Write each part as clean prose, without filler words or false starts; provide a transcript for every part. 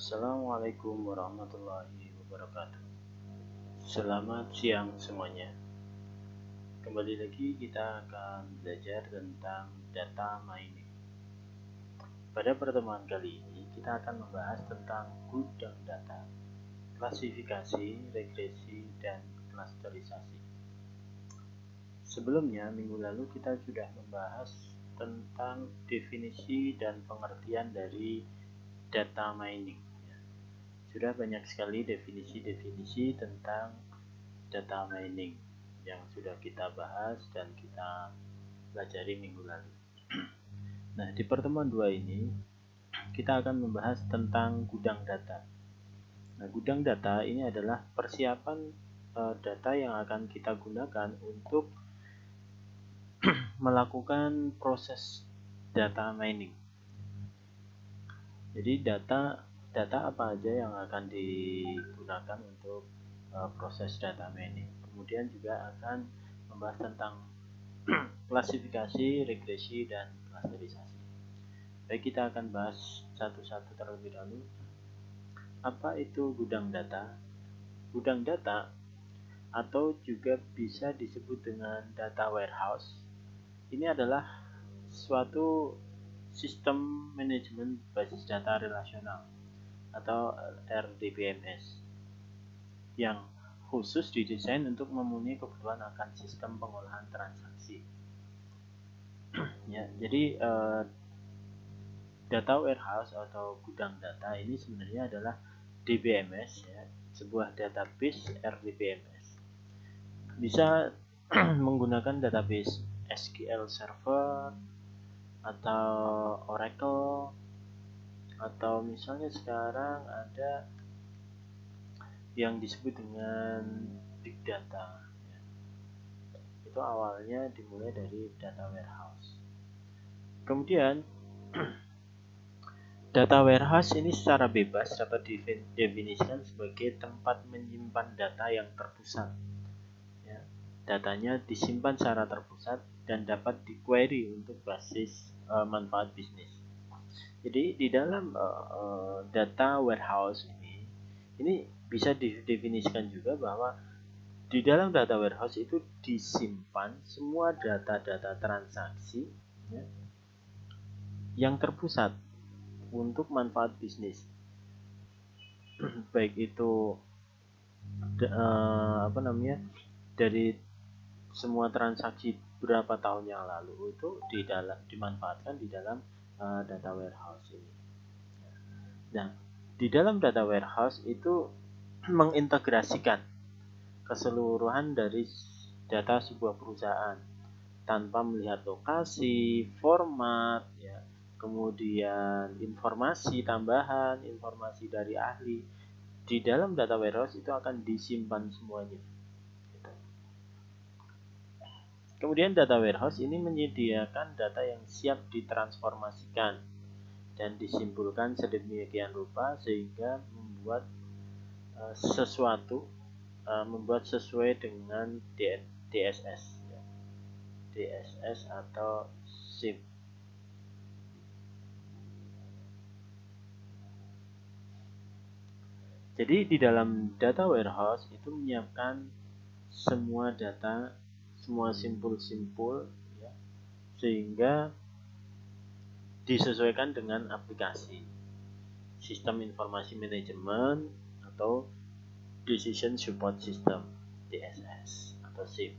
Assalamualaikum warahmatullahi wabarakatuh. Selamat siang semuanya. Kembali lagi kita akan belajar tentang data mining. Pada pertemuan kali ini kita akan membahas tentang gudang data, klasifikasi, regresi, dan klasterisasi. Sebelumnya, minggu lalu kita sudah membahas tentang definisi dan pengertian dari data mining. Sudah banyak sekali definisi-definisi tentang data mining yang sudah kita bahas dan kita pelajari minggu lalu. Nah, di pertemuan 2 ini kita akan membahas tentang gudang data. Nah, gudang data ini adalah persiapan data yang akan kita gunakan untuk melakukan proses data mining. Jadi data apa aja yang akan digunakan untuk proses data mining. Kemudian juga akan membahas tentang klasifikasi, regresi, dan klasterisasi. Baik, kita akan bahas satu-satu terlebih dahulu. Apa itu gudang data? Gudang data atau juga bisa disebut dengan data warehouse. Ini adalah suatu sistem manajemen basis data relasional atau RDBMS yang khusus didesain untuk memenuhi kebutuhan akan sistem pengolahan transaksi. Ya, jadi data warehouse atau gudang data ini sebenarnya adalah DBMS, ya, sebuah database RDBMS. Bisa menggunakan database SQL Server atau Oracle, atau misalnya sekarang ada yang disebut dengan big data. Itu awalnya dimulai dari data warehouse. Kemudian data warehouse ini secara bebas dapat didefinisikan sebagai tempat menyimpan data yang terpusat. Ya, datanya disimpan secara terpusat dan dapat di-query untuk basis manfaat bisnis. Jadi di dalam data warehouse ini bisa didefinisikan juga bahwa di dalam data warehouse itu disimpan semua data-data transaksi, ya, yang terpusat untuk manfaat bisnis. Baik itu dari semua transaksi berapa tahun yang lalu itu dimanfaatkan di dalam data warehouse ini. Nah, di dalam data warehouse itu mengintegrasikan keseluruhan dari data sebuah perusahaan tanpa melihat lokasi, format, ya, kemudian informasi tambahan, informasi dari ahli. Di dalam data warehouse itu akan disimpan semuanya. Kemudian data warehouse ini menyediakan data yang siap ditransformasikan dan disimpulkan sedemikian rupa sehingga membuat membuat sesuai dengan DSS, ya. DSS atau SIP. Jadi di dalam data warehouse itu menyiapkan semua data, semua simpul-simpul, ya, sehingga disesuaikan dengan aplikasi sistem informasi manajemen atau Decision Support System, DSS atau SIP,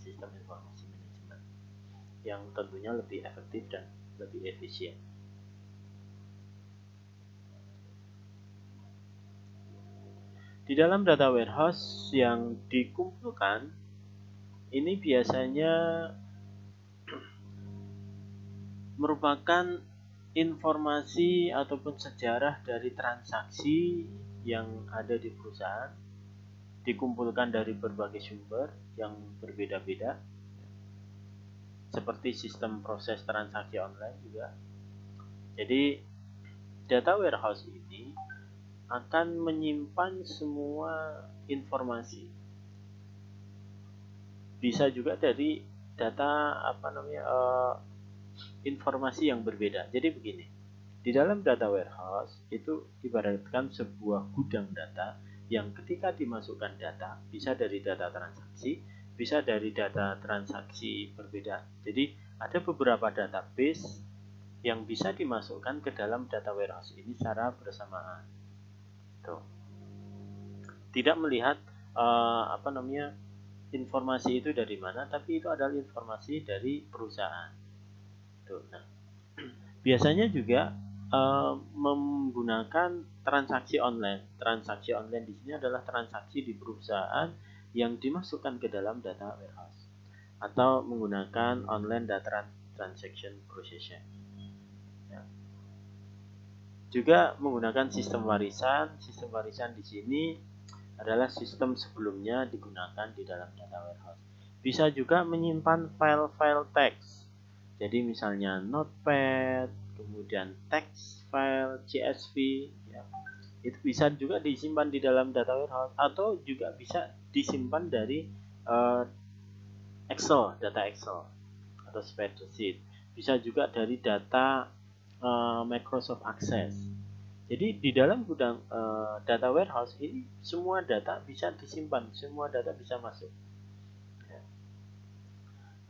sistem informasi manajemen, yang tentunya lebih efektif dan lebih efisien. Di dalam data warehouse yang dikumpulkan ini biasanya merupakan informasi ataupun sejarah dari transaksi yang ada di perusahaan, dikumpulkan dari berbagai sumber yang berbeda-beda, seperti sistem proses transaksi online juga. Jadi data warehouse ini akan menyimpan semua informasi. Bisa juga dari data informasi yang berbeda. Jadi begini, Di dalam data warehouse itu ibaratkan sebuah gudang data yang ketika dimasukkan data, bisa dari data transaksi, bisa dari data transaksi berbeda. Jadi ada beberapa database yang bisa dimasukkan ke dalam data warehouse ini secara bersamaan. Tuh. Tidak melihat informasi itu dari mana, tapi itu adalah informasi dari perusahaan. Tuh. Nah, biasanya juga menggunakan transaksi online. Transaksi online di sini adalah transaksi di perusahaan yang dimasukkan ke dalam data warehouse atau menggunakan online data transaction processing. Ya. Juga menggunakan sistem warisan. Sistem warisan di sini adalah sistem sebelumnya digunakan di dalam data warehouse. Bisa juga menyimpan file-file teks. Jadi misalnya notepad, kemudian text file, CSV, ya. Itu bisa juga disimpan di dalam data warehouse atau juga bisa disimpan dari Excel, data Excel atau spreadsheet. Bisa juga dari data Microsoft Access. Jadi di dalam gudang data warehouse ini semua data bisa disimpan, semua data bisa masuk. Ya.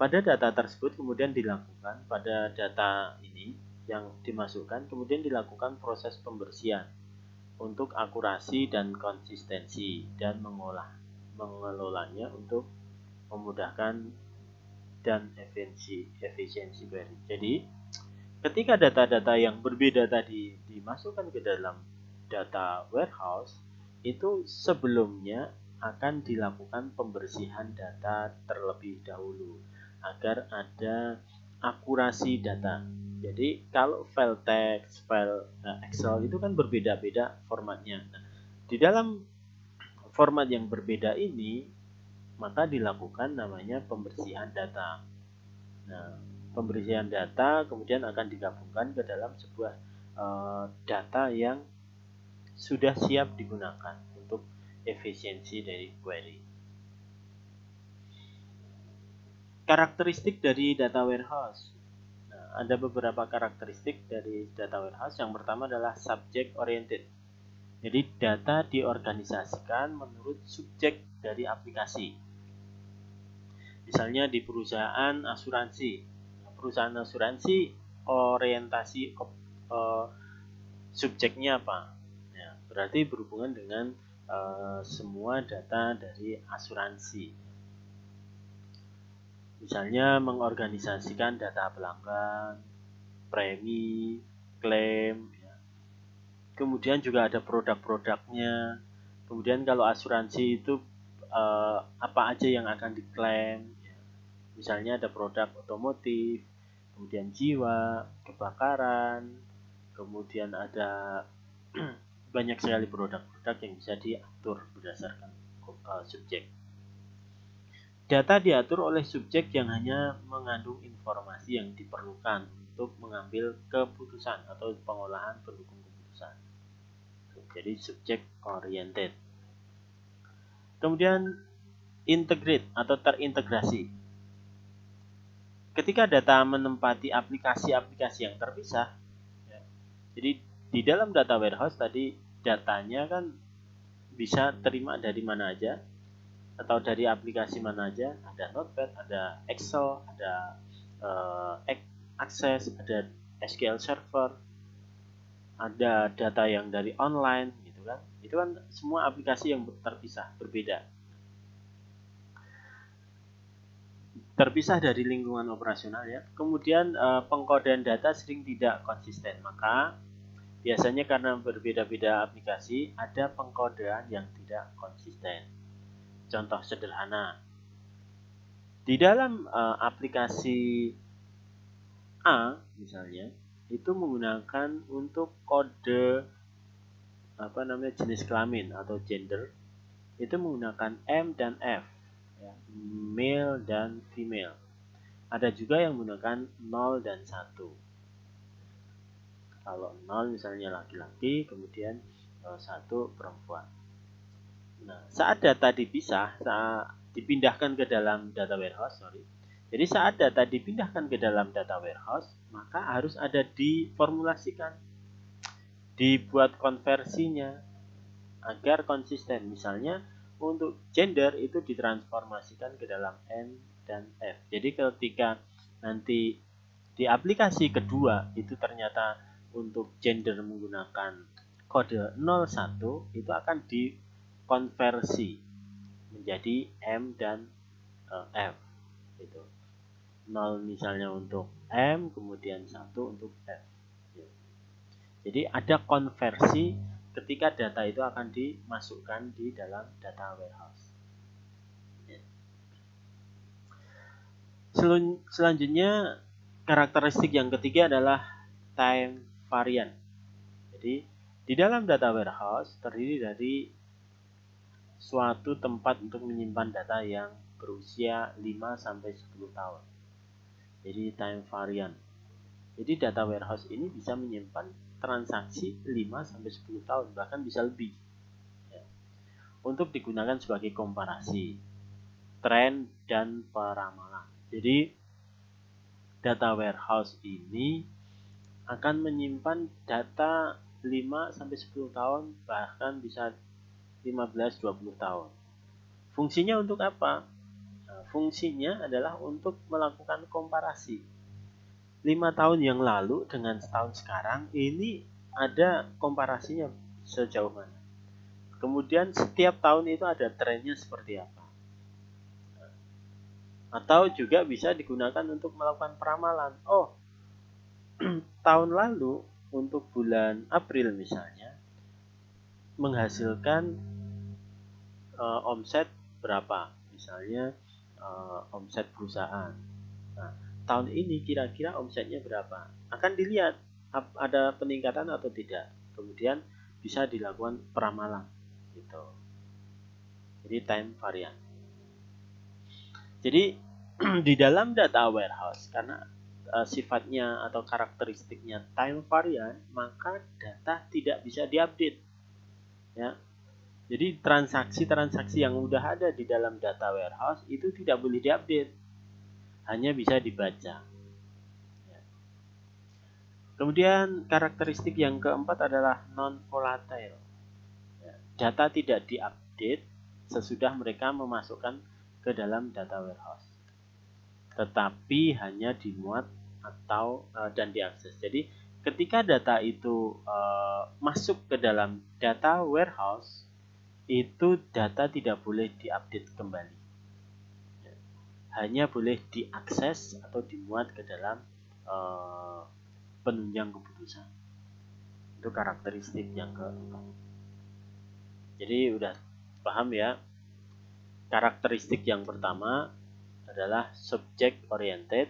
Pada data tersebut kemudian dilakukan, pada data ini yang dimasukkan kemudian dilakukan proses pembersihan untuk akurasi dan konsistensi dan mengelolanya untuk memudahkan dan efisiensi query. Jadi ketika data-data yang berbeda tadi dimasukkan ke dalam data warehouse, itu sebelumnya akan dilakukan pembersihan data terlebih dahulu agar ada akurasi data. Jadi kalau file text, file Excel itu kan berbeda-beda formatnya. Nah, di dalam format yang berbeda ini maka dilakukan namanya pembersihan data. Nah, pembersihan data kemudian akan digabungkan ke dalam sebuah data yang sudah siap digunakan untuk efisiensi dari query. Karakteristik dari data warehouse. Nah, ada beberapa karakteristik dari data warehouse. Yang pertama adalah subject oriented. Jadi data diorganisasikan menurut subjek dari aplikasi. Misalnya di perusahaan asuransi. Perusahaan asuransi orientasi subjeknya apa? Ya, berarti berhubungan dengan semua data dari asuransi. Misalnya mengorganisasikan data pelanggan, premi, klaim, ya. Kemudian juga ada produk-produknya. Kemudian kalau asuransi itu apa aja yang akan diklaim, ya. Misalnya ada produk otomotif, kemudian jiwa, kebakaran, kemudian ada banyak sekali produk-produk yang bisa diatur berdasarkan subjek. Data diatur oleh subjek yang hanya mengandung informasi yang diperlukan untuk mengambil keputusan atau pengolahan pendukung keputusan. Jadi subjek oriented. Kemudian integrate atau terintegrasi. Ketika data menempati aplikasi-aplikasi yang terpisah, ya, jadi di dalam data warehouse tadi datanya kan bisa terima dari mana aja atau dari aplikasi mana aja. Ada Notepad, ada Excel, ada Access, ada SQL Server, ada data yang dari online gitu kan. Itu kan semua aplikasi yang terpisah, berbeda. Terpisah dari lingkungan operasional ya. Kemudian pengkodean data sering tidak konsisten. Maka biasanya karena berbeda-beda aplikasi ada pengkodean yang tidak konsisten. Contoh sederhana. Di dalam aplikasi A misalnya itu menggunakan untuk kode jenis kelamin atau gender itu menggunakan M dan F, ya, male dan female. Ada juga yang menggunakan 0 dan 1. Kalau 0 misalnya laki-laki, kemudian 1 perempuan. Nah, saat data dipisah, saat dipindahkan ke dalam data warehouse, Jadi saat data dipindahkan ke dalam data warehouse, maka harus ada diformulasikan. dibuat konversinya agar konsisten. Misalnya untuk gender itu ditransformasikan ke dalam N dan F. Jadi ketika nanti di aplikasi kedua itu ternyata untuk gender menggunakan kode 01, itu akan dikonversi menjadi M dan F. Itu 0 misalnya untuk M, kemudian 1 untuk F. Jadi ada konversi ketika data itu akan dimasukkan di dalam data warehouse. Selanjutnya, karakteristik yang ketiga adalah time variant. Jadi di dalam data warehouse terdiri dari suatu tempat untuk menyimpan data yang berusia 5-10 tahun. Jadi time variant. Jadi data warehouse ini bisa menyimpan transaksi 5-10 tahun, bahkan bisa lebih. Ya. Untuk digunakan sebagai komparasi, tren, dan peramalan. Jadi data warehouse ini akan menyimpan data 5-10 tahun, bahkan bisa 15-20 tahun. Fungsinya untuk apa? Nah, fungsinya adalah untuk melakukan komparasi. 5 tahun yang lalu dengan setahun sekarang, ini ada komparasinya sejauh mana. Kemudian setiap tahun itu ada trennya seperti apa. Atau juga bisa digunakan untuk melakukan peramalan. Oh, tahun lalu untuk bulan April misalnya menghasilkan omset berapa, misalnya omset perusahaan. Nah, tahun ini kira-kira omsetnya berapa, akan dilihat ada peningkatan atau tidak, kemudian bisa dilakukan peramalan gitu. Jadi time variant. Jadi di dalam data warehouse, karena sifatnya atau karakteristiknya time variant, maka data tidak bisa diupdate. Ya, jadi transaksi-transaksi yang udah ada di dalam data warehouse itu tidak boleh diupdate, hanya bisa dibaca. Kemudian karakteristik yang keempat adalah non-volatile. Data tidak diupdate sesudah mereka memasukkan ke dalam data warehouse, tetapi hanya dimuat atau dan diakses. Jadi ketika data itu masuk ke dalam data warehouse, itu data tidak boleh diupdate kembali, hanya boleh diakses atau dimuat ke dalam penunjang keputusan. Itu karakteristik yang keempat. Jadi udah paham ya. Karakteristik yang pertama adalah subject oriented,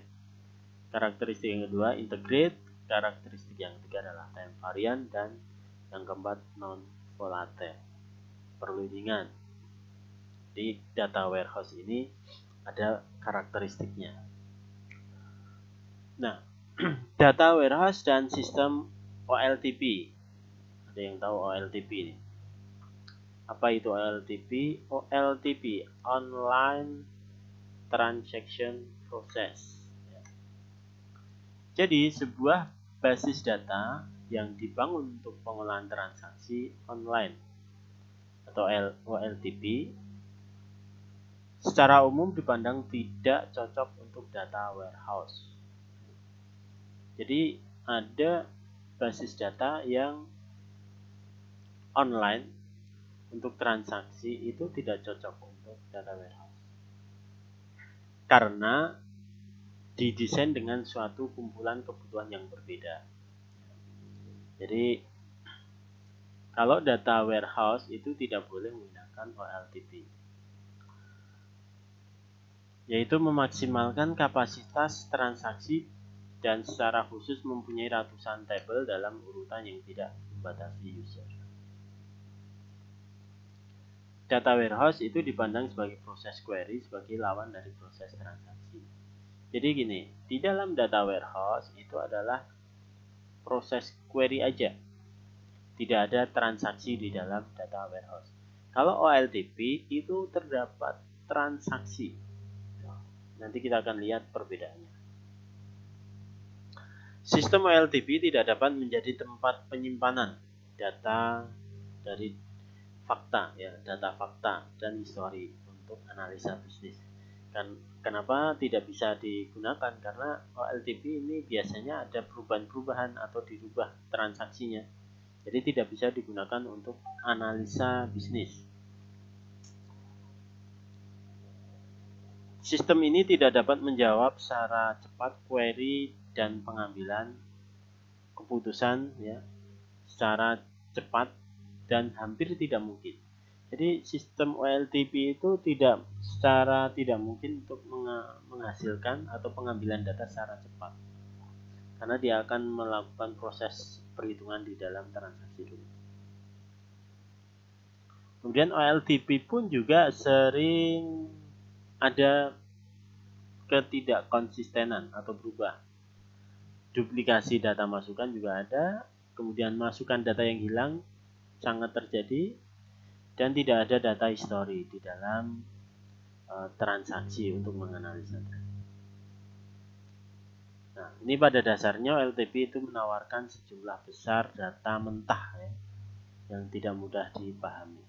karakteristik yang kedua integrate, karakteristik yang ketiga adalah time variant, dan yang keempat non volatile. Perlu diingat, di data warehouse ini ada karakteristiknya. Nah, data warehouse dan sistem OLTP. Ada yang tahu OLTP ini? Apa itu OLTP? OLTP, Online Transaction Process. Jadi sebuah basis data yang dibangun untuk pengolahan transaksi online atau OLTP secara umum dipandang tidak cocok untuk data warehouse. Jadi ada basis data yang online untuk transaksi itu tidak cocok untuk data warehouse, karena didesain dengan suatu kumpulan kebutuhan yang berbeda. Jadi kalau data warehouse itu tidak boleh menggunakan OLTP, yaitu memaksimalkan kapasitas transaksi dan secara khusus mempunyai ratusan tabel dalam urutan yang tidak membatasi user. Data warehouse itu dipandang sebagai proses query sebagai lawan dari proses transaksi. Jadi gini, di dalam data warehouse itu adalah proses query aja, tidak ada transaksi di dalam data warehouse. Kalau OLTP itu terdapat transaksi. Nanti kita akan lihat perbedaannya. Sistem OLTP tidak dapat menjadi tempat penyimpanan data dari fakta ya, data fakta dan histori untuk analisa bisnis. Dan kenapa tidak bisa digunakan? Karena OLTP ini biasanya ada perubahan-perubahan atau dirubah transaksinya. Jadi tidak bisa digunakan untuk analisa bisnis. Sistem ini tidak dapat menjawab secara cepat query dan pengambilan keputusan ya, secara cepat dan hampir tidak mungkin. Jadi sistem OLTP itu secara tidak mungkin untuk menghasilkan atau pengambilan data secara cepat. Karena dia akan melakukan proses perhitungan di dalam transaksi dulu. Kemudian OLTP pun juga sering ada ketidakkonsistenan atau berubah. Duplikasi data masukan juga ada, kemudian masukan data yang hilang sangat terjadi, dan tidak ada data histori di dalam transaksi untuk menganalisa. Nah, ini pada dasarnya OLTP itu menawarkan sejumlah besar data mentah ya, yang tidak mudah dipahami.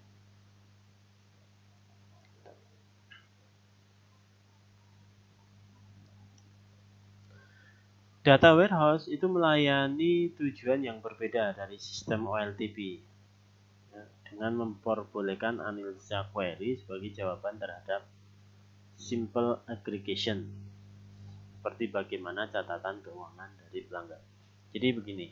Data warehouse itu melayani tujuan yang berbeda dari sistem OLTP ya, dengan memperbolehkan analisa query sebagai jawaban terhadap simple aggregation seperti bagaimana catatan keuangan dari pelanggan. Jadi begini,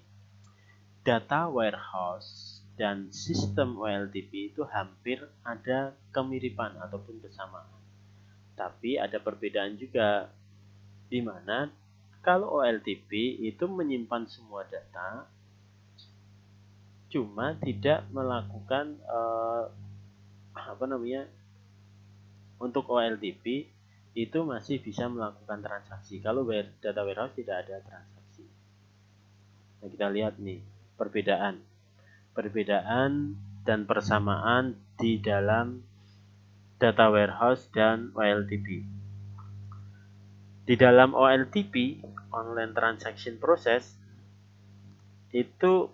data warehouse dan sistem OLTP itu hampir ada kemiripan ataupun kesamaan. Tapi ada perbedaan juga, di mana kalau OLTP itu menyimpan semua data, cuma tidak melakukan untuk OLTP itu masih bisa melakukan transaksi. Kalau data warehouse tidak ada transaksi. Nah, kita lihat nih perbedaan dan persamaan di dalam data warehouse dan OLTP. Di dalam OLTP, online transaction process, itu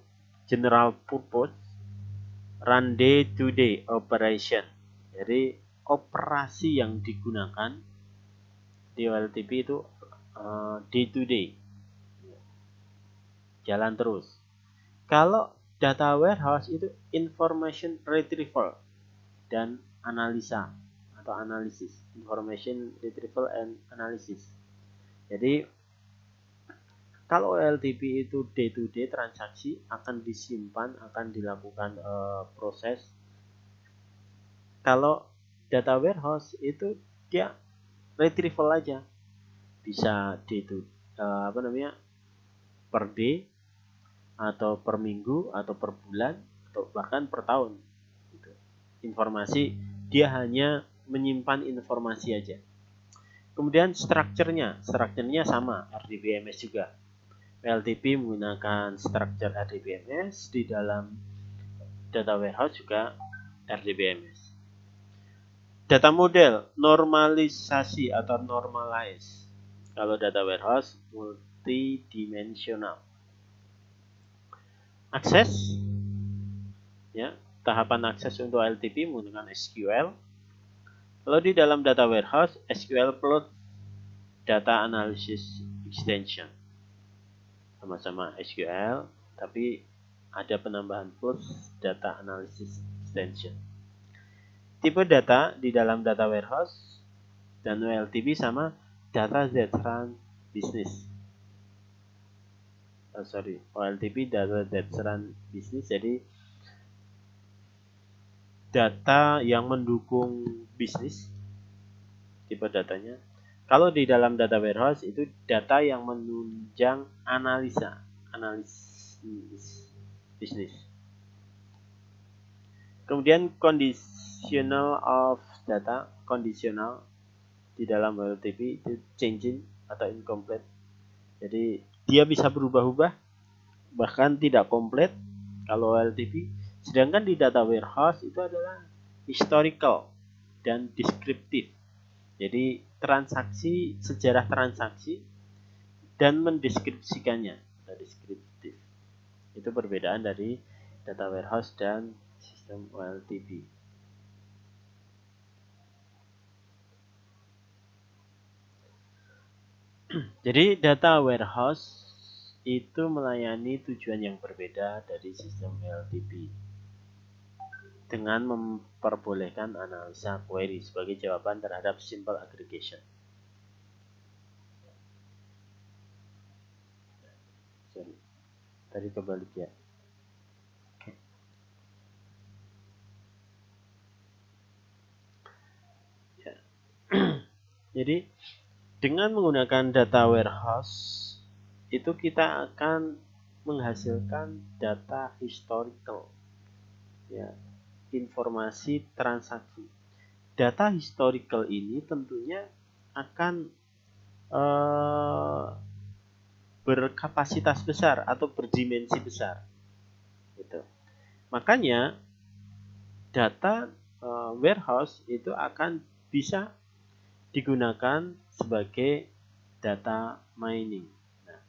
general purpose run day to day operation. Jadi operasi yang digunakan di OLTP itu day to day, jalan terus. Kalau data warehouse itu information retrieval dan analisa atau analisis, information retrieval and analysis. Jadi kalau OLTP itu day to day transaksi akan disimpan, akan dilakukan proses. Kalau data warehouse itu dia retrieval aja, bisa per day atau per minggu atau per bulan atau bahkan per tahun. Gitu. Informasi dia hanya menyimpan informasi aja. Kemudian strukturnya sama RDBMS juga. OLTP menggunakan struktur RDBMS, di dalam data warehouse juga RDBMS. Data model normalisasi atau normalize. Kalau data warehouse multidimensional. Akses ya, tahapan akses untuk OLTP menggunakan SQL. Kalau di dalam data warehouse, SQL plus data analysis extension. Sama-sama SQL, tapi ada penambahan plus data analysis extension. Tipe data di dalam data warehouse dan OLTP sama data that run business. OLTP data that run business, jadi data yang mendukung bisnis tipe datanya. Kalau di dalam data warehouse itu data yang menunjang analisis bisnis. Kemudian conditional of data, conditional di dalam OLTP itu changing atau incomplete. Jadi dia bisa berubah-ubah, bahkan tidak komplit kalau OLTP. Sedangkan di data warehouse itu adalah historical dan deskriptif. Jadi transaksi, sejarah transaksi dan mendeskripsikannya, deskriptif. Itu perbedaan dari data warehouse dan sistem OLTP. Jadi data warehouse itu melayani tujuan yang berbeda dari sistem OLTP dengan memperbolehkan analisa query sebagai jawaban terhadap simple aggregation. Sorry, tadi kebalik ya. Jadi dengan menggunakan data warehouse itu kita akan menghasilkan data historical, ya, informasi transaksi. Data historical ini tentunya akan berkapasitas besar atau berdimensi besar, gitu. Makanya data warehouse itu akan bisa digunakan sebagai data mining. Nah,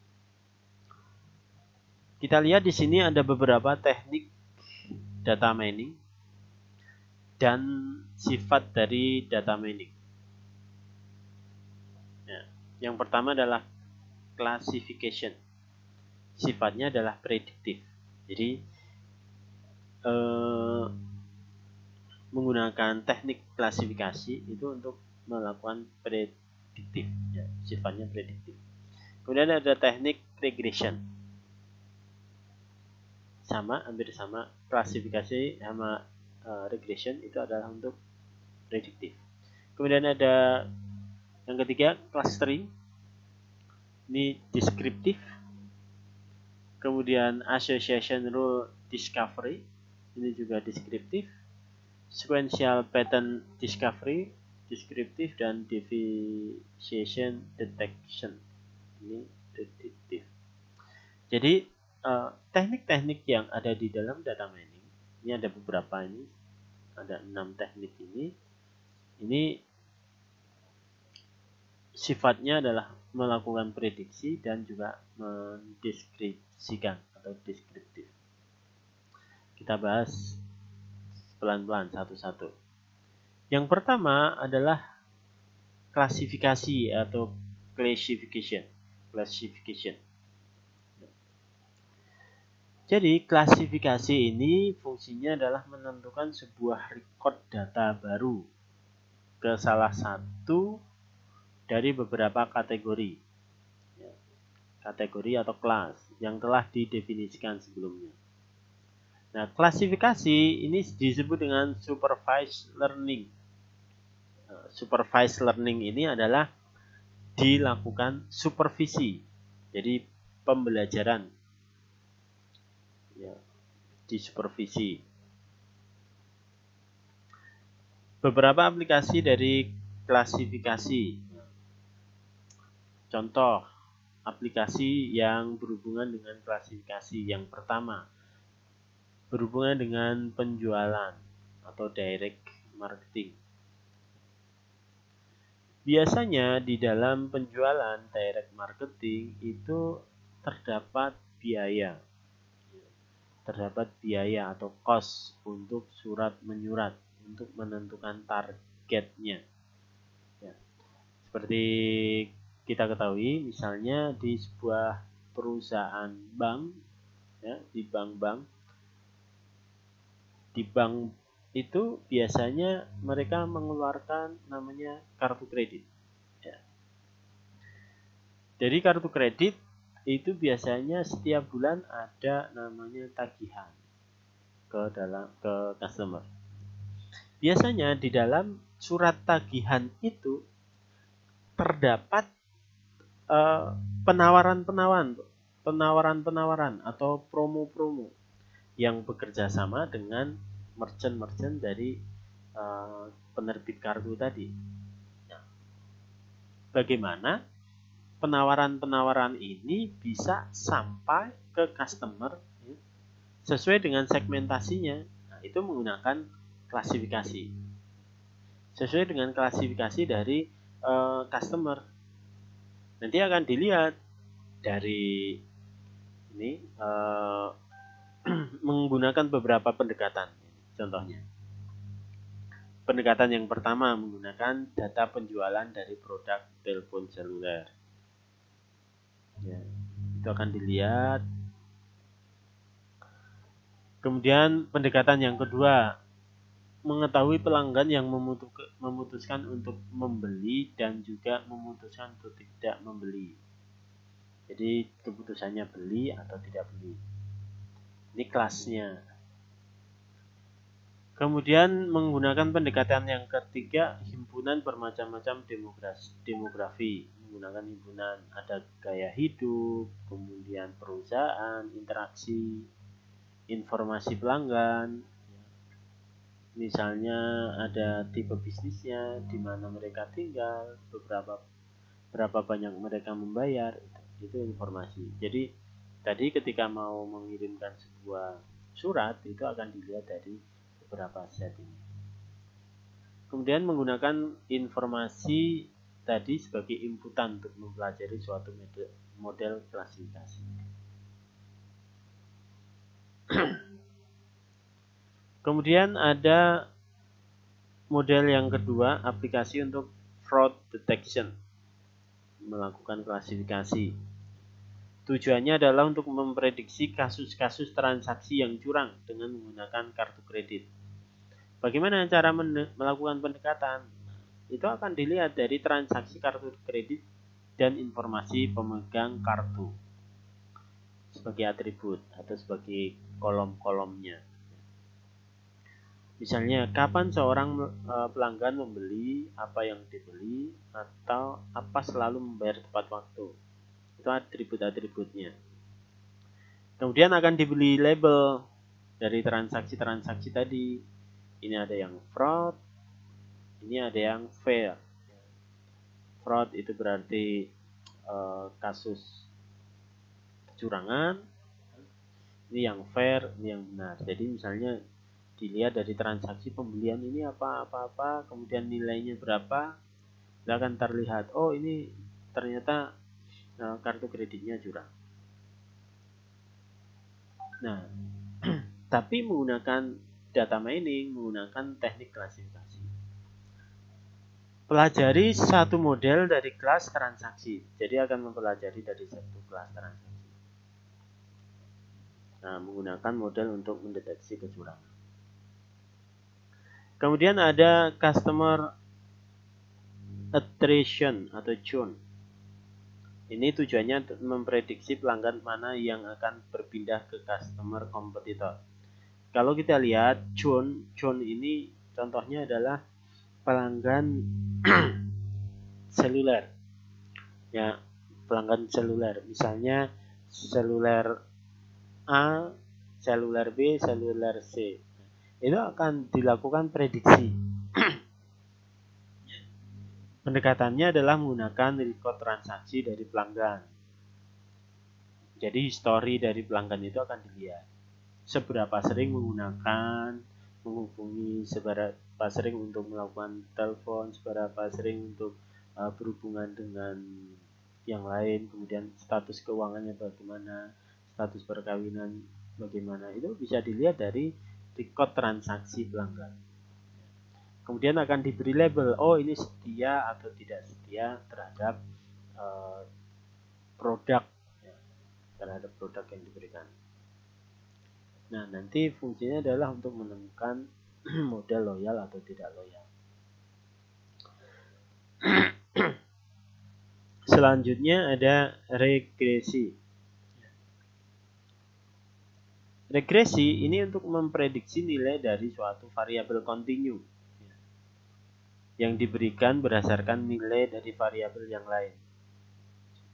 kita lihat di sini ada beberapa teknik data mining dan sifat dari data mining. Nah, yang pertama adalah classification. Sifatnya adalah prediktif. Jadi menggunakan teknik klasifikasi itu untuk melakukan prediktif, ya, sifatnya prediktif. Kemudian ada teknik regression, hampir sama, klasifikasi sama regression itu adalah untuk prediktif. Kemudian ada yang ketiga clustering, ini deskriptif. Kemudian association rule discovery, ini juga deskriptif. Sequential pattern discovery, deskriptif, dan deviation detection, ini prediktif. Jadi teknik-teknik yang ada di dalam data mining ini ada beberapa, ini ada 6 teknik ini sifatnya adalah melakukan prediksi dan juga mendeskripsikan atau deskriptif. Kita bahas pelan-pelan satu-satu. Yang pertama adalah klasifikasi atau classification. Jadi klasifikasi ini fungsinya adalah menentukan sebuah record data baru ke salah satu dari beberapa kategori, kategori atau kelas yang telah didefinisikan sebelumnya. Nah, klasifikasi ini disebut dengan supervised learning. Supervised learning ini adalah dilakukan supervisi, jadi pembelajaran, ya, di supervisi. Beberapa aplikasi dari klasifikasi. Contoh aplikasi yang berhubungan dengan klasifikasi. Yang pertama, berhubungan dengan penjualan atau direct marketing. Biasanya di dalam penjualan direct marketing itu terdapat biaya atau cost untuk surat menyurat untuk menentukan targetnya. Ya. Seperti kita ketahui, misalnya di sebuah perusahaan bank, ya, di bank itu biasanya mereka mengeluarkan namanya kartu kredit. Ya. Jadi kartu kredit itu biasanya setiap bulan ada namanya tagihan ke customer. Biasanya di dalam surat tagihan itu terdapat penawaran atau promo-promo yang bekerja sama dengan merchant dari penerbit kartu tadi. Nah, bagaimana penawaran ini bisa sampai ke customer, ya, sesuai dengan segmentasinya? Nah, itu menggunakan klasifikasi. Sesuai dengan klasifikasi dari customer. Nanti akan dilihat dari ini menggunakan beberapa pendekatan. Contohnya, pendekatan yang pertama menggunakan data penjualan dari produk telepon seluler. Ya, itu akan dilihat. Kemudian pendekatan yang kedua, mengetahui pelanggan yang memutuskan untuk membeli dan juga memutuskan untuk tidak membeli. Jadi keputusannya beli atau tidak beli. Ini kelasnya. Kemudian menggunakan pendekatan yang ketiga, himpunan bermacam-macam demografi. Menggunakan himpunan ada gaya hidup, kemudian perusahaan, interaksi, informasi pelanggan. Misalnya ada tipe bisnisnya, di mana mereka tinggal, berapa banyak mereka membayar, itu informasi. Jadi tadi ketika mau mengirimkan sebuah surat itu akan dilihat dari beberapa set ini. Kemudian menggunakan informasi tadi sebagai inputan untuk mempelajari suatu model klasifikasi. Kemudian ada model yang kedua, aplikasi untuk fraud detection, melakukan klasifikasi. Tujuannya adalah untuk memprediksi kasus-kasus transaksi yang curang dengan menggunakan kartu kredit. Bagaimana cara melakukan pendekatan? Itu akan dilihat dari transaksi kartu kredit dan informasi pemegang kartu sebagai atribut atau sebagai kolom-kolomnya. Misalnya, kapan seorang pelanggan membeli, apa yang dibeli, atau apa selalu membayar tepat waktu. Itu atribut-atributnya. Kemudian akan dibeli label dari transaksi-transaksi tadi. Ini ada yang fraud, ini ada yang fair. Fraud itu berarti kasus kecurangan. Ini yang fair, ini yang benar. Jadi misalnya dilihat dari transaksi pembelian ini apa, kemudian nilainya berapa, akan terlihat, oh ini ternyata kartu kreditnya curang. Nah, tapi menggunakan data mining, menggunakan teknik klasifikasi. Pelajari satu model dari kelas transaksi. Jadi akan mempelajari dari satu kelas transaksi. Nah, menggunakan model untuk mendeteksi kecurangan. Kemudian ada customer attrition atau churn. Ini tujuannya untuk memprediksi pelanggan mana yang akan berpindah ke customer kompetitor. Kalau kita lihat churn ini contohnya adalah pelanggan seluler. Ya, pelanggan seluler. Misalnya seluler A, seluler B, seluler C. Itu akan dilakukan prediksi. Pendekatannya adalah menggunakan record transaksi dari pelanggan. Jadi histori dari pelanggan itu akan dilihat. Seberapa sering menggunakan, menghubungi, seberapa sering untuk melakukan telepon, seberapa sering untuk berhubungan dengan yang lain, kemudian status keuangannya bagaimana, status perkawinan bagaimana, itu bisa dilihat dari record transaksi pelanggan. Kemudian akan diberi label, oh ini setia atau tidak setia terhadap produk, ya, terhadap produk yang diberikan. Nah, nanti fungsinya adalah untuk menemukan model loyal atau tidak loyal. Selanjutnya ada regresi. Regresi ini untuk memprediksi nilai dari suatu variabel kontinu yang diberikan berdasarkan nilai dari variabel yang lain.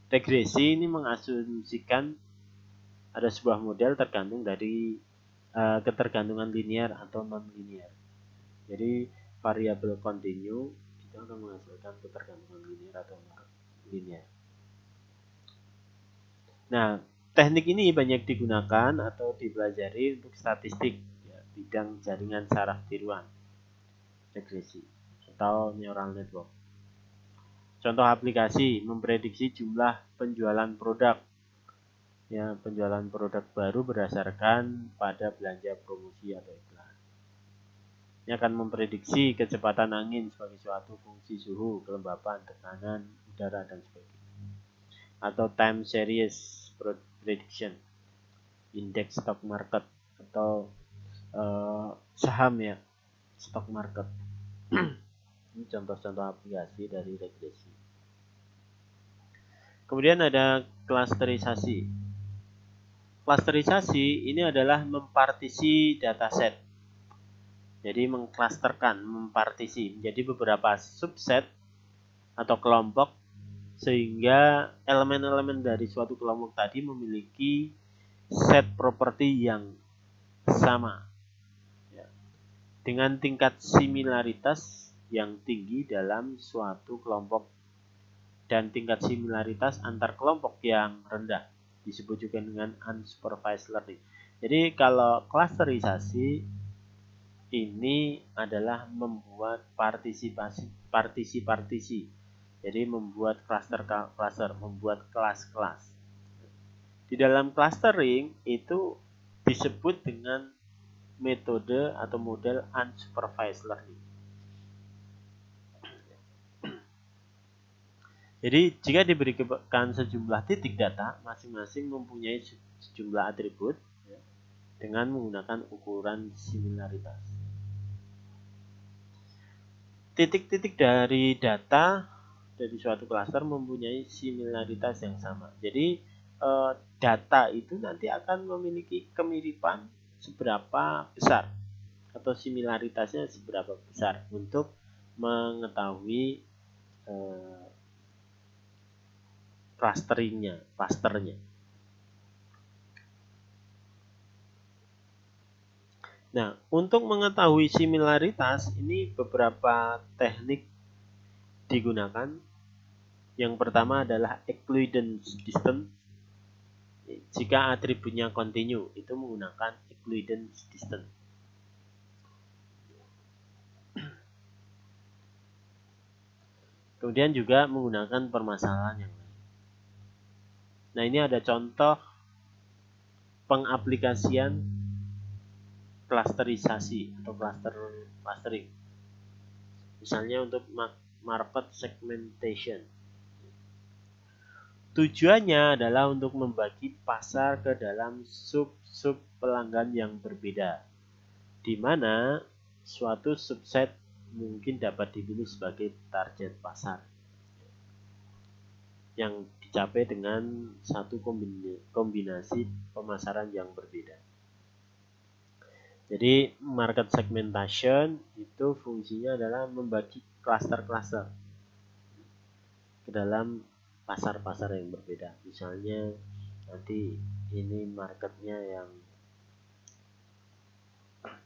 Regresi ini mengasumsikan ada sebuah model tergantung dari ketergantungan linear atau non-linear. Jadi variabel kontinu itu akan menghasilkan ketergantungan linear atau non-linear. Nah, teknik ini banyak digunakan atau dipelajari untuk statistik, ya, bidang jaringan saraf tiruan, regresi, atau neural network. Contoh aplikasi, memprediksi jumlah penjualan produk, Ya, penjualan produk baru berdasarkan pada belanja promosi atau iklan. Ini akan memprediksi kecepatan angin sebagai suatu fungsi suhu, kelembapan, tekanan udara, dan sebagainya. Atau time series prediction, indeks stock market, atau saham ya, stock market. Ini contoh-contoh aplikasi dari regresi. Kemudian ada klasterisasi. Klasterisasi ini adalah mempartisi dataset. Jadi mengklasterkan, mempartisi menjadi beberapa subset atau kelompok sehingga elemen-elemen dari suatu kelompok tadi memiliki set properti yang sama ya, dengan tingkat similaritas yang tinggi dalam suatu kelompok dan tingkat similaritas antar kelompok yang rendah, disebut juga dengan unsupervised learning. Jadi kalau klasterisasi ini adalah membuat partisi-partisi. Jadi membuat cluster, membuat kelas-kelas. Di dalam clustering itu disebut dengan metode atau model unsupervised learning. Jadi jika diberikan sejumlah titik data, masing-masing mempunyai sejumlah atribut ya, dengan menggunakan ukuran similaritas. Titik-titik dari data dari suatu klaster mempunyai similaritas yang sama. Jadi data itu nanti akan memiliki kemiripan seberapa besar atau similaritasnya seberapa besar untuk mengetahui clusternya. Nah, untuk mengetahui similaritas ini beberapa teknik digunakan. Yang pertama adalah Euclidean distance. Jika atributnya kontinu, itu menggunakan Euclidean distance. Kemudian juga menggunakan permasalahan yang lain. Nah, ini ada contoh pengaplikasian klasterisasi atau clustering. Misalnya untuk market segmentation. Tujuannya adalah untuk membagi pasar ke dalam sub-sub pelanggan yang berbeda, di mana suatu subset mungkin dapat dipilih sebagai target pasar yang dicapai dengan satu kombinasi pemasaran yang berbeda. Jadi market segmentation itu fungsinya adalah membagi klaster-klaster ke dalam pasar-pasar yang berbeda. Misalnya nanti ini marketnya yang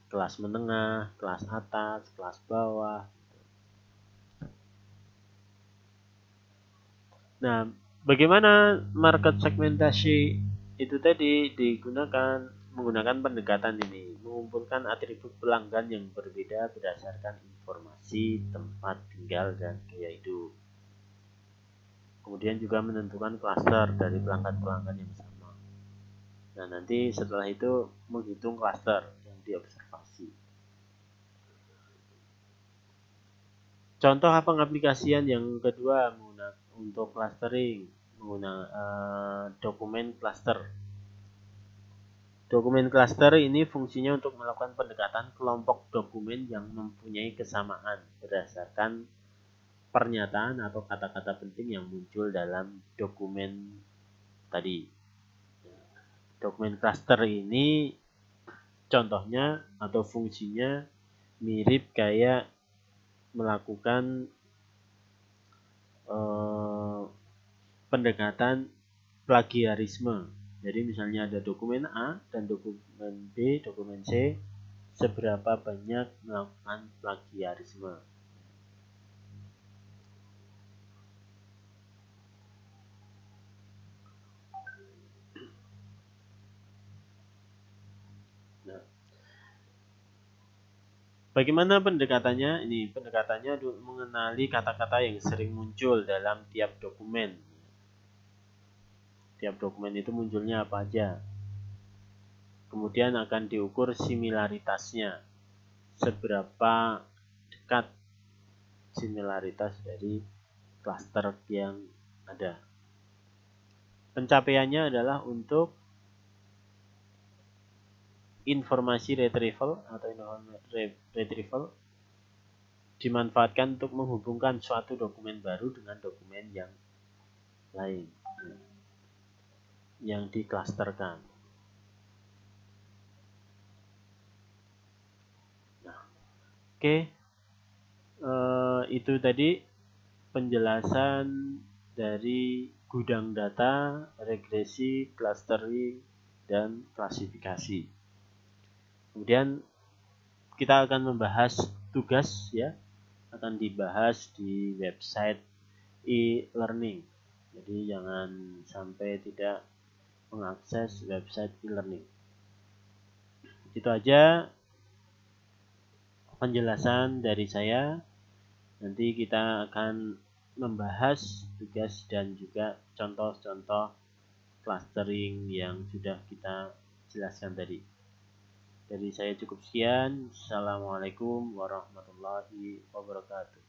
kelas menengah, kelas atas, kelas bawah. Nah, bagaimana market segmentasi itu tadi digunakan menggunakan pendekatan ini, mengumpulkan atribut pelanggan yang berbeda berdasarkan informasi, tempat tinggal, dan gaya hidup. Kemudian juga menentukan klaster dari pelanggan-pelanggan yang sama. Nah, nanti setelah itu menghitung klaster yang diobservasi. Contoh pengaplikasian yang kedua untuk clustering menggunakan dokumen cluster. Dokumen cluster ini fungsinya untuk melakukan pendekatan kelompok dokumen yang mempunyai kesamaan berdasarkan pernyataan atau kata-kata penting yang muncul dalam dokumen tadi. Dokumen cluster ini contohnya atau fungsinya mirip kayak melakukan pendekatan plagiarisme. Jadi misalnya ada dokumen A dan dokumen B, dokumen C, seberapa banyak melakukan plagiarisme. Nah, bagaimana pendekatannya? Ini pendekatannya mengenali kata-kata yang sering muncul dalam tiap dokumen. Tiap dokumen itu munculnya apa aja. Kemudian akan diukur similaritasnya, seberapa dekat similaritas dari klaster yang ada. Pencapaiannya adalah untuk informasi retrieval dimanfaatkan untuk menghubungkan suatu dokumen baru dengan dokumen yang lain yang diklasterkan. Nah, oke. Itu tadi penjelasan dari gudang data, regresi, clustering, dan klasifikasi. Kemudian kita akan membahas tugas, ya, akan dibahas di website e-learning. Jadi jangan sampai tidak mengakses website e-learning. Itu aja penjelasan dari saya. Nanti kita akan membahas tugas dan juga contoh-contoh clustering yang sudah kita jelaskan tadi. Dari saya cukup sekian. Assalamualaikum warahmatullahi wabarakatuh.